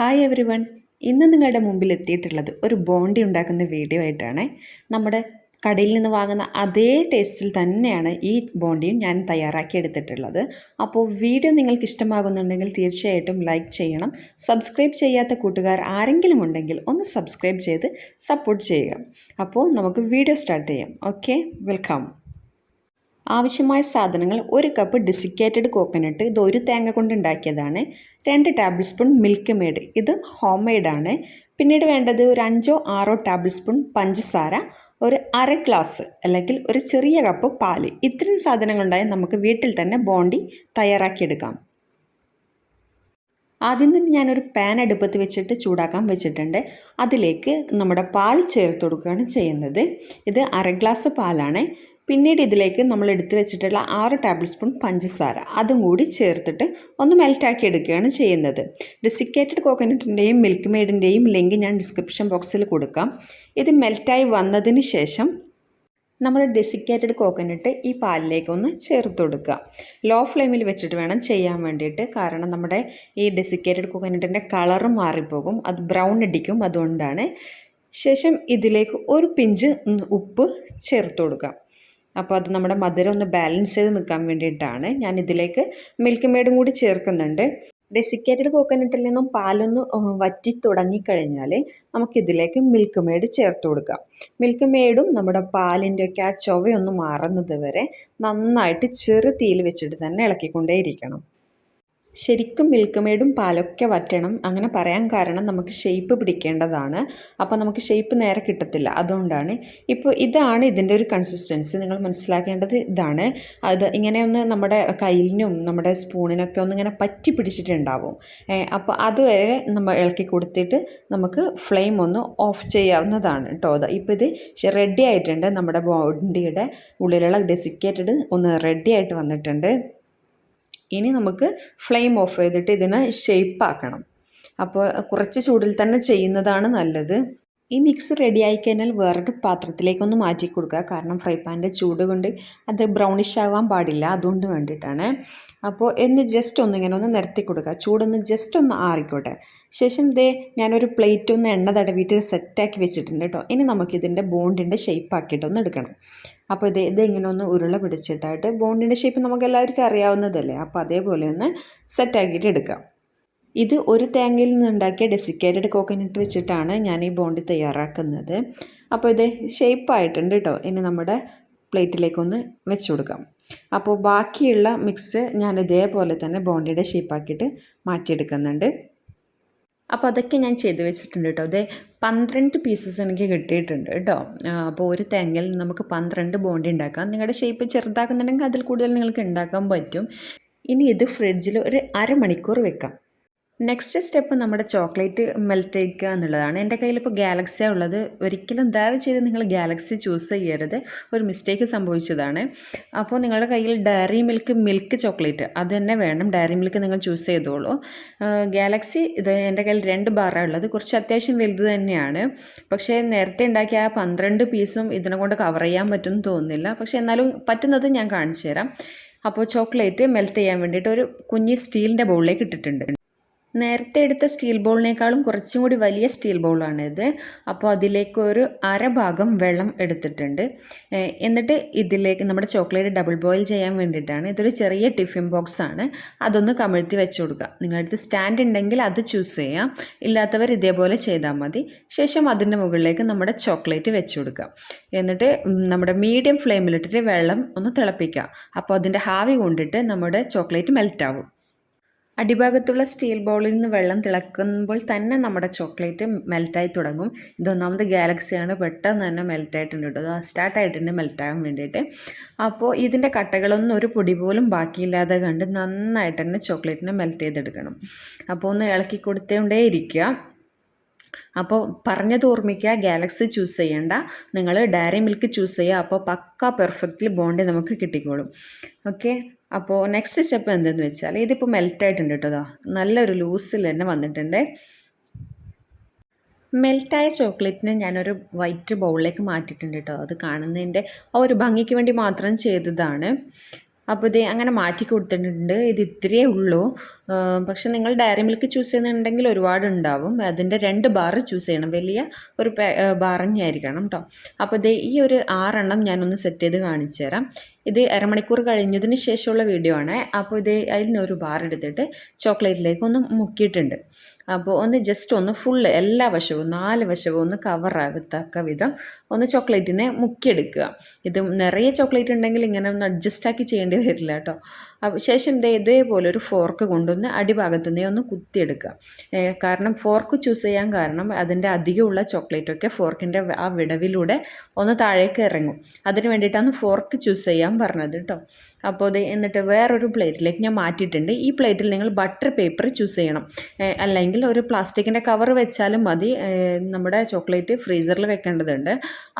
Hi every one. ഇന്ന് നിങ്ങളുടെ മുമ്പിൽ എത്തിയിട്ടുള്ളത് ഒരു ബോണ്ടി ഉണ്ടാക്കുന്ന വീഡിയോ ആയിട്ടാണ്. നമ്മുടെ കടയിൽ നിന്ന് വാങ്ങുന്ന അതേ ടേസ്റ്റിൽ തന്നെയാണ് ഈ ബോണ്ടിയും ഞാൻ തയ്യാറാക്കി എടുത്തിട്ടുള്ളത്. അപ്പോൾ വീഡിയോ നിങ്ങൾക്ക് ഇഷ്ടമാകുന്നുണ്ടെങ്കിൽ തീർച്ചയായിട്ടും ലൈക്ക് ചെയ്യണം. സബ്സ്ക്രൈബ് ചെയ്യാത്ത കൂട്ടുകാർ ആരെങ്കിലും ഉണ്ടെങ്കിൽ ഒന്ന് സബ്സ്ക്രൈബ് ചെയ്ത് സപ്പോർട്ട് ചെയ്യുക. അപ്പോൾ നമുക്ക് വീഡിയോ സ്റ്റാർട്ട് ചെയ്യാം. Okay, welcome. ആവശ്യമായ സാധനങ്ങൾ: 1 കപ്പ് ഡെസിക്കേറ്റഡ് കോക്കനട്ട്, ഇത് 1 തേങ്ങ കൊണ്ട് ഉണ്ടാക്കിയതാണ്. 2 ടേബിൾ സ്പൂൺ മിൽക്ക് മെയ്ഡ്, ഇത് ഹോം മെയ്ഡാണ്. പിന്നീട് വേണ്ടത് ഒരു 5-6 ടേബിൾ സ്പൂൺ പഞ്ചസാര, ഒരു അര ഗ്ലാസ് അല്ലെങ്കിൽ ഒരു ചെറിയ കപ്പ് പാല്. ഇത്രയും സാധനങ്ങളുണ്ടായാൽ നമുക്ക് വീട്ടിൽ തന്നെ ബോണ്ടി തയ്യാറാക്കിയെടുക്കാം. ആദ്യം തന്നെ ഞാനൊരു പാൻ അടുപ്പത്ത് വെച്ചിട്ട് ചൂടാക്കാൻ വെച്ചിട്ടുണ്ട്. അതിലേക്ക് നമ്മുടെ പാൽ ചേർത്ത് കൊടുക്കുകയാണ് ചെയ്യുന്നത്. ഇത് അര ഗ്ലാസ് പാലാണ്. പിന്നീട് ഇതിലേക്ക് നമ്മൾ എടുത്തു വെച്ചിട്ടുള്ള 6 ടേബിൾ സ്പൂൺ പഞ്ചസാര അതും കൂടി ചേർത്തിട്ട് ഒന്ന് മെൽറ്റാക്കി എടുക്കുകയാണ് ചെയ്യുന്നത്. ഡെസിക്കേറ്റഡ് കോക്കനട്ടിൻ്റെയും മിൽക്ക് മെയ്ഡിൻ്റെയും ലിങ്ക് ഞാൻ ഡിസ്ക്രിപ്ഷൻ ബോക്സിൽ കൊടുക്കാം. ഇത് മെൽറ്റായി വന്നതിന് ശേഷം നമ്മൾ ഡെസിക്കേറ്റഡ് കോക്കനട്ട് ഈ പാലിലേക്ക് ഒന്ന് ചേർത്ത് കൊടുക്കുക. ലോ ഫ്ലെയിമിൽ വെച്ചിട്ട് വേണം ചെയ്യാൻ വേണ്ടിയിട്ട്. കാരണം നമ്മുടെ ഈ ഡെസിക്കേറ്റഡ് കോക്കനട്ടിൻ്റെ കളറ് മാറിപ്പോകും, അത് ബ്രൗൺ അടിക്കും. അതുകൊണ്ടാണ്. ശേഷം ഇതിലേക്ക് ഒരു പിഞ്ച് ഉപ്പ് ചേർത്ത് കൊടുക്കുക. അപ്പോൾ അത് നമ്മുടെ മധുരം ഒന്ന് ബാലൻസ് ചെയ്ത് നിൽക്കാൻ വേണ്ടിയിട്ടാണ്. ഞാൻ ഇതിലേക്ക് മിൽക്ക് മെയ്ഡും കൂടി ചേർക്കുന്നുണ്ട്. ഡെസിക്കേറ്റഡ് കോക്കനട്ടിൽ നിന്നും പാലൊന്ന് വറ്റി തുടങ്ങിക്കഴിഞ്ഞാൽ നമുക്കിതിലേക്ക് മിൽക്ക് മെയ്ഡ് ചേർത്ത് കൊടുക്കാം. മിൽക്ക് മെയ്ഡും നമ്മുടെ പാലിൻ്റെയൊക്കെ ആ ചൊവയൊന്ന് മാറുന്നത് വരെ നന്നായിട്ട് ചെറു തീയിൽ വെച്ചിട്ട് തന്നെ ഇളക്കിക്കൊണ്ടേയിരിക്കണം. ശരിക്കും മിൽക്ക് മെയ്ഡും പാലൊക്കെ വറ്റണം. അങ്ങനെ പറയാൻ കാരണം നമുക്ക് ഷേപ്പ് പിടിക്കേണ്ടതാണ്. അപ്പോൾ നമുക്ക് ഷേപ്പ് നേരെ കിട്ടത്തില്ല. അതുകൊണ്ടാണ്. ഇപ്പോൾ ഇതാണ് ഇതിൻ്റെ ഒരു കൺസിസ്റ്റൻസി. നിങ്ങൾ മനസ്സിലാക്കേണ്ടത് ഇതാണ്. അത് ഇങ്ങനെ ഒന്ന് നമ്മുടെ കയ്യിലും നമ്മുടെ സ്പൂണിനൊക്കെ ഒന്ന് ഇങ്ങനെ പറ്റി പിടിച്ചിട്ടുണ്ടാവും. അപ്പോൾ അതുവരെ നമ്മൾ ഇളക്കി കൊടുത്തിട്ട് നമുക്ക് ഫ്ലെയിം ഒന്ന് ഓഫ് ചെയ്യാവുന്നതാണ് കേട്ടോ. ഇപ്പോൾ ഇത് റെഡി ആയിട്ടുണ്ട്. നമ്മുടെ ബോണ്ടിയുടെ ഉള്ളിലുള്ള ഡെസിക്കേറ്റഡ് ഒന്ന് റെഡി ആയിട്ട് വന്നിട്ടുണ്ട്. ഇനി നമുക്ക് ഫ്ലെയിം ഓഫ് ചെയ്തിട്ട് ഇതിനെ ഷേപ്പ് ആക്കണം. അപ്പോൾ കുറച്ച് ചൂടിൽ തന്നെ ചെയ്യുന്നതാണ് നല്ലത്. ഈ മിക്സ് റെഡി ആയിക്കഴിഞ്ഞാൽ വേറൊരു പാത്രത്തിലേക്കൊന്ന് മാറ്റി കൊടുക്കുക. കാരണം ഫ്രൈ പാനിൻ്റെ ചൂട് കൊണ്ട് അത് ബ്രൗണിഷ് ആവാൻ പാടില്ല. അതുകൊണ്ട് വേണ്ടിയിട്ടാണ്. അപ്പോൾ ജസ്റ്റ് ഇങ്ങനെ ഒന്ന് നിരത്തി കൊടുക്കുക. ചൂടൊന്ന് ജസ്റ്റ് ഒന്ന് ആറിക്കോട്ടെ. ശേഷം ഞാനൊരു പ്ലേറ്റ് ഒന്ന് എണ്ണ തടവിയിട്ട് സെറ്റാക്കി വെച്ചിട്ടുണ്ട് കേട്ടോ. ഇനി നമുക്കിതിൻ്റെ ബോണ്ടിൻ്റെ ഷേപ്പ് ആക്കിയിട്ടൊന്ന് എടുക്കണം. അപ്പോൾ ഇങ്ങനെ ഒന്ന് ഉരുള പിടിച്ചിട്ടായിട്ട് ബോണ്ടിൻ്റെ ഷേപ്പ് നമുക്ക് എല്ലാവർക്കും അറിയാവുന്നതല്ലേ. അപ്പോൾ അതേപോലെ ഒന്ന് സെറ്റാക്കിയിട്ട് എടുക്കാം. ഇത് ഒരു തേങ്ങയിൽ നിന്നുണ്ടാക്കിയ ഡെസിക്കേറ്റഡ് കോക്കനട്ട് വെച്ചിട്ടാണ് ഞാൻ ഈ ബോണ്ടി തയ്യാറാക്കുന്നത്. അപ്പോൾ ഇത് ഷേപ്പായിട്ടുണ്ട് കേട്ടോ. ഇനി നമ്മുടെ പ്ലേറ്റിലേക്കൊന്ന് വെച്ച് കൊടുക്കാം. അപ്പോൾ ബാക്കിയുള്ള മിക്സ് ഞാൻ ഇതേപോലെ തന്നെ ബോണ്ടിയുടെ ഷേപ്പാക്കിയിട്ട് മാറ്റിയെടുക്കുന്നുണ്ട്. അപ്പോൾ അതൊക്കെ ഞാൻ ചെയ്ത് വെച്ചിട്ടുണ്ട് കേട്ടോ. 12 പീസസ് എനിക്ക് കിട്ടിയിട്ടുണ്ട് കേട്ടോ. അപ്പോൾ ഒരു തേങ്ങയിൽ നമുക്ക് 12 ബോണ്ടി ഉണ്ടാക്കാം. നിങ്ങളുടെ ഷേപ്പ് ചെറുതാക്കുന്നുണ്ടെങ്കിൽ അതിൽ കൂടുതൽ നിങ്ങൾക്ക് ഉണ്ടാക്കാൻ പറ്റും. ഇനി ഇത് ഫ്രിഡ്ജിൽ ഒരു അരമണിക്കൂർ വെക്കാം. നെക്സ്റ്റ് സ്റ്റെപ്പ് നമ്മുടെ ചോക്ലേറ്റ് മെൽറ്റ് ചെയ്യുക എന്നുള്ളതാണ്. എൻ്റെ കയ്യിലിപ്പോൾ ഗാലക്സിയാണ് ഉള്ളത്. ഒരിക്കലും ദയവ് ചെയ്ത് നിങ്ങൾ ഗാലക്സി ചൂസ് ചെയ്യരുത്. ഒരു മിസ്റ്റേക്ക് സംഭവിച്ചതാണ്. അപ്പോൾ നിങ്ങളുടെ കയ്യിൽ ഡയറി മിൽക്ക് ചോക്ലേറ്റ് അത് തന്നെ വേണം. ഡയറി മിൽക്ക് നിങ്ങൾ ചൂസ് ചെയ്തോളൂ. ഗാലക്സി ഇത് എൻ്റെ കയ്യിൽ 2 ബാറാണ് ഉള്ളത്. കുറച്ച് അത്യാവശ്യം വലുത് തന്നെയാണ്. പക്ഷേ നേരത്തെ ഉണ്ടാക്കിയ ആ 12 പീസും ഇതിനെ കൊണ്ട് കവർ ചെയ്യാൻ പറ്റുമെന്ന് തോന്നുന്നില്ല. പക്ഷേ എന്നാലും പറ്റുന്നത് ഞാൻ കാണിച്ചു തരാം. അപ്പോൾ ചോക്ലേറ്റ് മെൽറ്റ് ചെയ്യാൻ വേണ്ടിയിട്ട് ഒരു കുഞ്ഞ് സ്റ്റീലിൻ്റെ ബൗളിലേക്ക് ഇട്ടിട്ടുണ്ട്. നേരത്തെ എടുത്ത സ്റ്റീൽ ബൗളിനേക്കാളും കുറച്ചും കൂടി വലിയ സ്റ്റീൽ ബൗളാണിത്. അപ്പോൾ അതിലേക്ക് ഒരു അരഭാഗം വെള്ളം എടുത്തിട്ടുണ്ട്. എന്നിട്ട് ഇതിലേക്ക് നമ്മുടെ ചോക്ലേറ്റ് ഡബിൾ ബോയിൽ ചെയ്യാൻ വേണ്ടിയിട്ടാണ്. ഇതൊരു ചെറിയ ടിഫിൻ ബോക്സ് ആണ്. അതൊന്ന് കമിഴ്ത്തി വെച്ച് കൊടുക്കുക. നിങ്ങളുടെ അടുത്ത് സ്റ്റാൻഡ് ഉണ്ടെങ്കിൽ അത് ചൂസ് ചെയ്യാം. ഇല്ലാത്തവർ ഇതേപോലെ ചെയ്താൽ മതി. ശേഷം അതിൻ്റെ മുകളിലേക്ക് നമ്മുടെ ചോക്ലേറ്റ് വെച്ച് കൊടുക്കുക. എന്നിട്ട് നമ്മുടെ മീഡിയം ഫ്ലെയിമിലിട്ടിട്ട് വെള്ളം ഒന്ന് തിളപ്പിക്കുക. അപ്പോൾ അതിൻ്റെ ഹാവി കൊണ്ടിട്ട് നമ്മുടെ ചോക്ലേറ്റ് മെൽറ്റ് ആവും. അടിഭാഗത്തുള്ള സ്റ്റീൽ ബൗളിൽ നിന്ന് വെള്ളം തിളക്കുമ്പോൾ തന്നെ നമ്മുടെ ചോക്ലേറ്റ് മെൽറ്റായി തുടങ്ങും. ഇതൊന്നാമത് ഗാലക്സിയാണ്. പെട്ടെന്ന് തന്നെ മെൽറ്റായിട്ടുണ്ട് കേട്ടോ. അത് സ്റ്റാർട്ടായിട്ടുണ്ട് മെൽറ്റാകാൻ വേണ്ടിയിട്ട്. അപ്പോൾ ഇതിൻ്റെ കട്ടകളൊന്നും ഒരു പൊടി പോലും ബാക്കിയില്ലാതെ കണ്ട് നന്നായിട്ട് തന്നെ ചോക്ലേറ്റിനെ മെൽറ്റ് ചെയ്തെടുക്കണം. അപ്പോൾ ഒന്ന് ഇളക്കി കൊടുത്തുകൊണ്ടേ ഇരിക്കുക. അപ്പോൾ പറഞ്ഞത് ഓർമ്മിക്കുക, ഗാലക്സി ചൂസ് ചെയ്യേണ്ട, നിങ്ങൾ ഡയറി മിൽക്ക് ചൂസ് ചെയ്യുക. അപ്പോൾ പക്ക പെർഫെക്റ്റ്ലി ബോണ്ടി നമുക്ക് കിട്ടിക്കോളും. ഓക്കെ. അപ്പോൾ നെക്സ്റ്റ് സ്റ്റെപ്പ് എന്തെന്ന് വെച്ചാൽ ഇതിപ്പോൾ മെൽറ്റായിട്ടുണ്ട് കേട്ടോ. നല്ലൊരു ലൂസിൽ തന്നെ വന്നിട്ടുണ്ട്. മെൽറ്റായ ചോക്ലേറ്റിനെ ഞാനൊരു വൈറ്റ് ബൗളിലേക്ക് മാറ്റിയിട്ടുണ്ട് കേട്ടോ. അത് കാണുന്നതിൻ്റെ ആ ഒരു ഭംഗിക്ക് വേണ്ടി മാത്രം ചെയ്തതാണ്. അപ്പോൾ ഇത് അങ്ങനെ മാറ്റി കൊടുത്തിട്ടുണ്ട്. ഇത് ഇത്രയേ ഉള്ളൂ. പക്ഷെ നിങ്ങൾ ഡയറി മിൽക്ക് ചൂസ് ചെയ്യുന്നുണ്ടെങ്കിൽ ഒരുപാട് ഉണ്ടാവും. അതിൻ്റെ 2 ബാർ ചൂസ് ചെയ്യണം, വലിയ ഒരു ബാറഞ്ഞായിരിക്കണം കേട്ടോ. അപ്പോൾ ഇത് ഈ ഒരു 6 ഞാനൊന്ന് സെറ്റ് ചെയ്ത് കാണിച്ചു തരാം. ഇത് അരമണിക്കൂർ കഴിഞ്ഞതിന് ശേഷമുള്ള വീഡിയോ ആണ്. അപ്പോൾ ഇത് അതിൽ നിന്ന് ഒരു ബാർ എടുത്തിട്ട് ചോക്ലേറ്റിലേക്ക് ഒന്ന് മുക്കിയിട്ടുണ്ട്. അപ്പോൾ ഒന്ന് ജസ്റ്റ് ഒന്ന് ഫുള്ള് എല്ലാ വശവും 4 വശവും ഒന്ന് കവറാകത്തക്ക വിധം ഒന്ന് ചോക്ലേറ്റിനെ മുക്കിയെടുക്കുക. ഇത് നിറയെ ചോക്ലേറ്റ് ഉണ്ടെങ്കിൽ ഇങ്ങനെ ഒന്ന് അഡ്ജസ്റ്റാക്കി ചെയ്യേണ്ടി വരില്ല കേട്ടോ. ശേഷം ഇതേപോലെ ഒരു ഫോർക്ക് കൊണ്ടൊന്ന് അടിഭാഗത്തുനിന്നേ ഒന്ന് കുത്തിയെടുക്കുക. കാരണം ഫോർക്ക് ചൂസ് ചെയ്യാൻ കാരണം അതിൻ്റെ അധികമുള്ള ചോക്ലേറ്റൊക്കെ ഫോർക്കിൻ്റെ ആ വിടവിലൂടെ ഒന്ന് താഴേക്ക് ഇറങ്ങും. അതിന് വേണ്ടിയിട്ടാണ് ഫോർക്ക് ചൂസ് ചെയ്യാൻ പറഞ്ഞത് കേട്ടോ. അപ്പോൾ എന്നിട്ട് വേറൊരു പ്ലേറ്റിലേക്ക് ഞാൻ മാറ്റിയിട്ടുണ്ട്. ഈ പ്ലേറ്റിൽ നിങ്ങൾ ബട്ടർ പേപ്പർ ചൂസ് ചെയ്യണം, അല്ലെങ്കിൽ ഒരു പ്ലാസ്റ്റിക്കിൻ്റെ കവർ വെച്ചാലും മതി. നമ്മുടെ ചോക്ലേറ്റ് ഫ്രീസറിൽ വെക്കേണ്ടതുണ്ട്.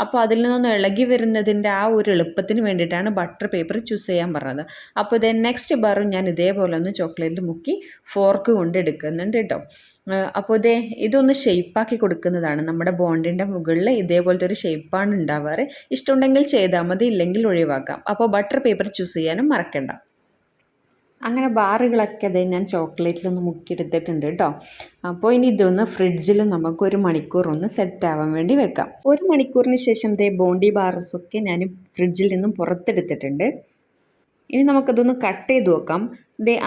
അപ്പോൾ അതിൽ നിന്നൊന്ന് ഇളകി വരുന്നതിൻ്റെ ആ ഒരു എളുപ്പത്തിന് വേണ്ടിയിട്ടാണ് ബട്ടർ പേപ്പർ ചൂസ് ചെയ്യാൻ പറഞ്ഞത്. അപ്പോൾ നെക്സ്റ്റ് ബാറും ഞാൻ ഇതേപോലെ ഒന്ന് ചോക്ലേറ്റിൽ മുക്കി ഫോർക്ക് കൊണ്ട് എടുക്കുന്നുണ്ട് കേട്ടോ. അപ്പോൾ ഇതൊന്ന് ഷേപ്പാക്കി കൊടുക്കുന്നതാണ്. നമ്മുടെ ബോണ്ടിൻ്റെ മുകളിൽ ഇതേപോലത്തെ ഒരു ഷേപ്പാണ് ഉണ്ടാവാറ്. ഇഷ്ടമുണ്ടെങ്കിൽ ചെയ്താൽ മതി, ഇല്ലെങ്കിൽ ഒഴിവാക്കാം. അപ്പോൾ ബട്ടർ പേപ്പർ ചൂസ് ചെയ്യാനും മറക്കണ്ട. അങ്ങനെ ബാറുകളൊക്കെ ഞാൻ ചോക്ലേറ്റിലൊന്ന് മുക്കിയെടുത്തിട്ടുണ്ട് കേട്ടോ. അപ്പോൾ ഇനി ഇതൊന്ന് ഫ്രിഡ്ജിൽ നമുക്ക് 1 മണിക്കൂർ ഒന്ന് സെറ്റ് ആവാൻ വേണ്ടി വെക്കാം. 1 മണിക്കൂറിന് ശേഷം ബോണ്ടി ബാർസൊക്കെ ഞാൻ ഫ്രിഡ്ജിൽ നിന്നും പുറത്തെടുത്തിട്ടുണ്ട്. ഇനി നമുക്കതൊന്ന് കട്ട് ചെയ്ത് നോക്കാം.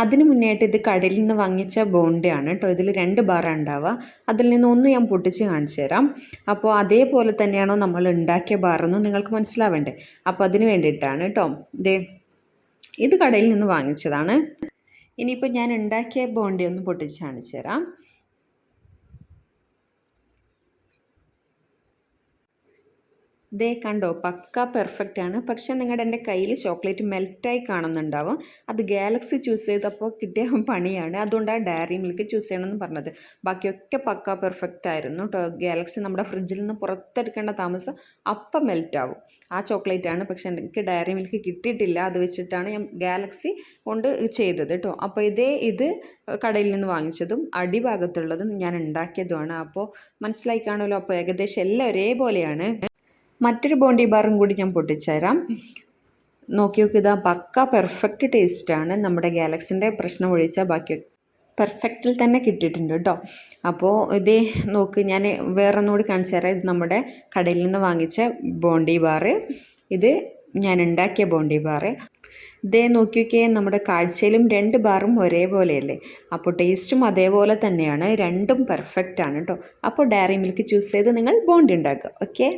അതിന് മുന്നേയായിട്ട് ഇത് കടയിൽ നിന്ന് വാങ്ങിച്ച ബോണ്ടിയാണ് കേട്ടോ. ഇതിൽ 2 ബാറാണ് ഉണ്ടാവുക. അതിൽ നിന്ന് ഒന്ന് ഞാൻ പൊട്ടിച്ച് കാണിച്ചു തരാം. അപ്പോൾ അതേപോലെ തന്നെയാണോ നമ്മൾ ഉണ്ടാക്കിയ ബാറെന്ന് നിങ്ങൾക്ക് മനസ്സിലാവേണ്ടേ. അപ്പോൾ അതിന് വേണ്ടിയിട്ടാണ് കേട്ടോ. ഇത് കടയിൽ നിന്ന് വാങ്ങിച്ചതാണ്. ഇനിയിപ്പോൾ ഞാൻ ഉണ്ടാക്കിയ ബോണ്ടി ഒന്ന് പൊട്ടിച്ച് കാണിച്ചു തരാം. കണ്ടോ, പക്ക പെർഫെക്റ്റ് ആണ്. പക്ഷേ നിങ്ങളുടെ എൻ്റെ കയ്യിൽ ചോക്ലേറ്റ് മെൽറ്റായി കാണുന്നുണ്ടാവും. അത് ഗാലക്സി ചൂസ് ചെയ്തപ്പോൾ കിട്ടിയ പണിയാണ്. അതുകൊണ്ടാണ് ഡയറി മിൽക്ക് ചൂസ് ചെയ്യണമെന്ന് പറഞ്ഞത്. ബാക്കിയൊക്കെ പക്ക പെർഫെക്റ്റ് ആയിരുന്നു കേട്ടോ. ഗാലക്സി നമ്മുടെ ഫ്രിഡ്ജിൽ നിന്ന് പുറത്തെടുക്കേണ്ട താമസം അപ്പം മെൽറ്റാവും. ആ ചോക്ലേറ്റാണ്. പക്ഷേ എനിക്ക് ഡയറി മിൽക്ക് കിട്ടിയിട്ടില്ല. അത് വെച്ചിട്ടാണ് ഞാൻ ഗാലക്സി കൊണ്ട് ചെയ്തത് കേട്ടോ. അപ്പോൾ ഇത് കടയിൽ നിന്ന് വാങ്ങിച്ചതും അടിഭാഗത്തുള്ളതും ഞാൻ ഉണ്ടാക്കിയതുമാണ്. അപ്പോൾ മനസ്സിലായി കാണുമല്ലോ. അപ്പോൾ ഏകദേശം എല്ലാം ഒരേപോലെയാണ്. മറ്റൊരു ബോണ്ടി ബാറും കൂടി ഞാൻ പൊട്ടിച്ചുതരാം. നോക്കി ഇതാ പക്ക പെർഫെക്റ്റ് ടേസ്റ്റാണ്. നമ്മുടെ ഗാലക്സിൻ്റെ പ്രശ്നം ഒഴിച്ചാൽ ബാക്കി പെർഫെക്റ്റിൽ തന്നെ കിട്ടിയിട്ടുണ്ട് കേട്ടോ. അപ്പോൾ നോക്ക്, ഞാൻ വേറൊന്നുകൂടി കാണിച്ചു തരാം. ഇത് നമ്മുടെ കടയിൽ നിന്ന് വാങ്ങിച്ച ബോണ്ടി ബാറ്, ഇത് ഞാൻ ഉണ്ടാക്കിയ ബോണ്ടി ബാറ്. നോക്കിയൊക്കെ നമ്മുടെ കാഴ്ചയിലും 2 ബാറും ഒരേപോലെയല്ലേ. അപ്പോൾ ടേസ്റ്റും അതേപോലെ തന്നെയാണ്. രണ്ടും പെർഫെക്റ്റ് ആണ് കേട്ടോ. അപ്പോൾ ഡയറി മിൽക്ക് ചൂസ് ചെയ്ത് നിങ്ങൾ ബോണ്ടി ഉണ്ടാക്കുക. ഓക്കെ.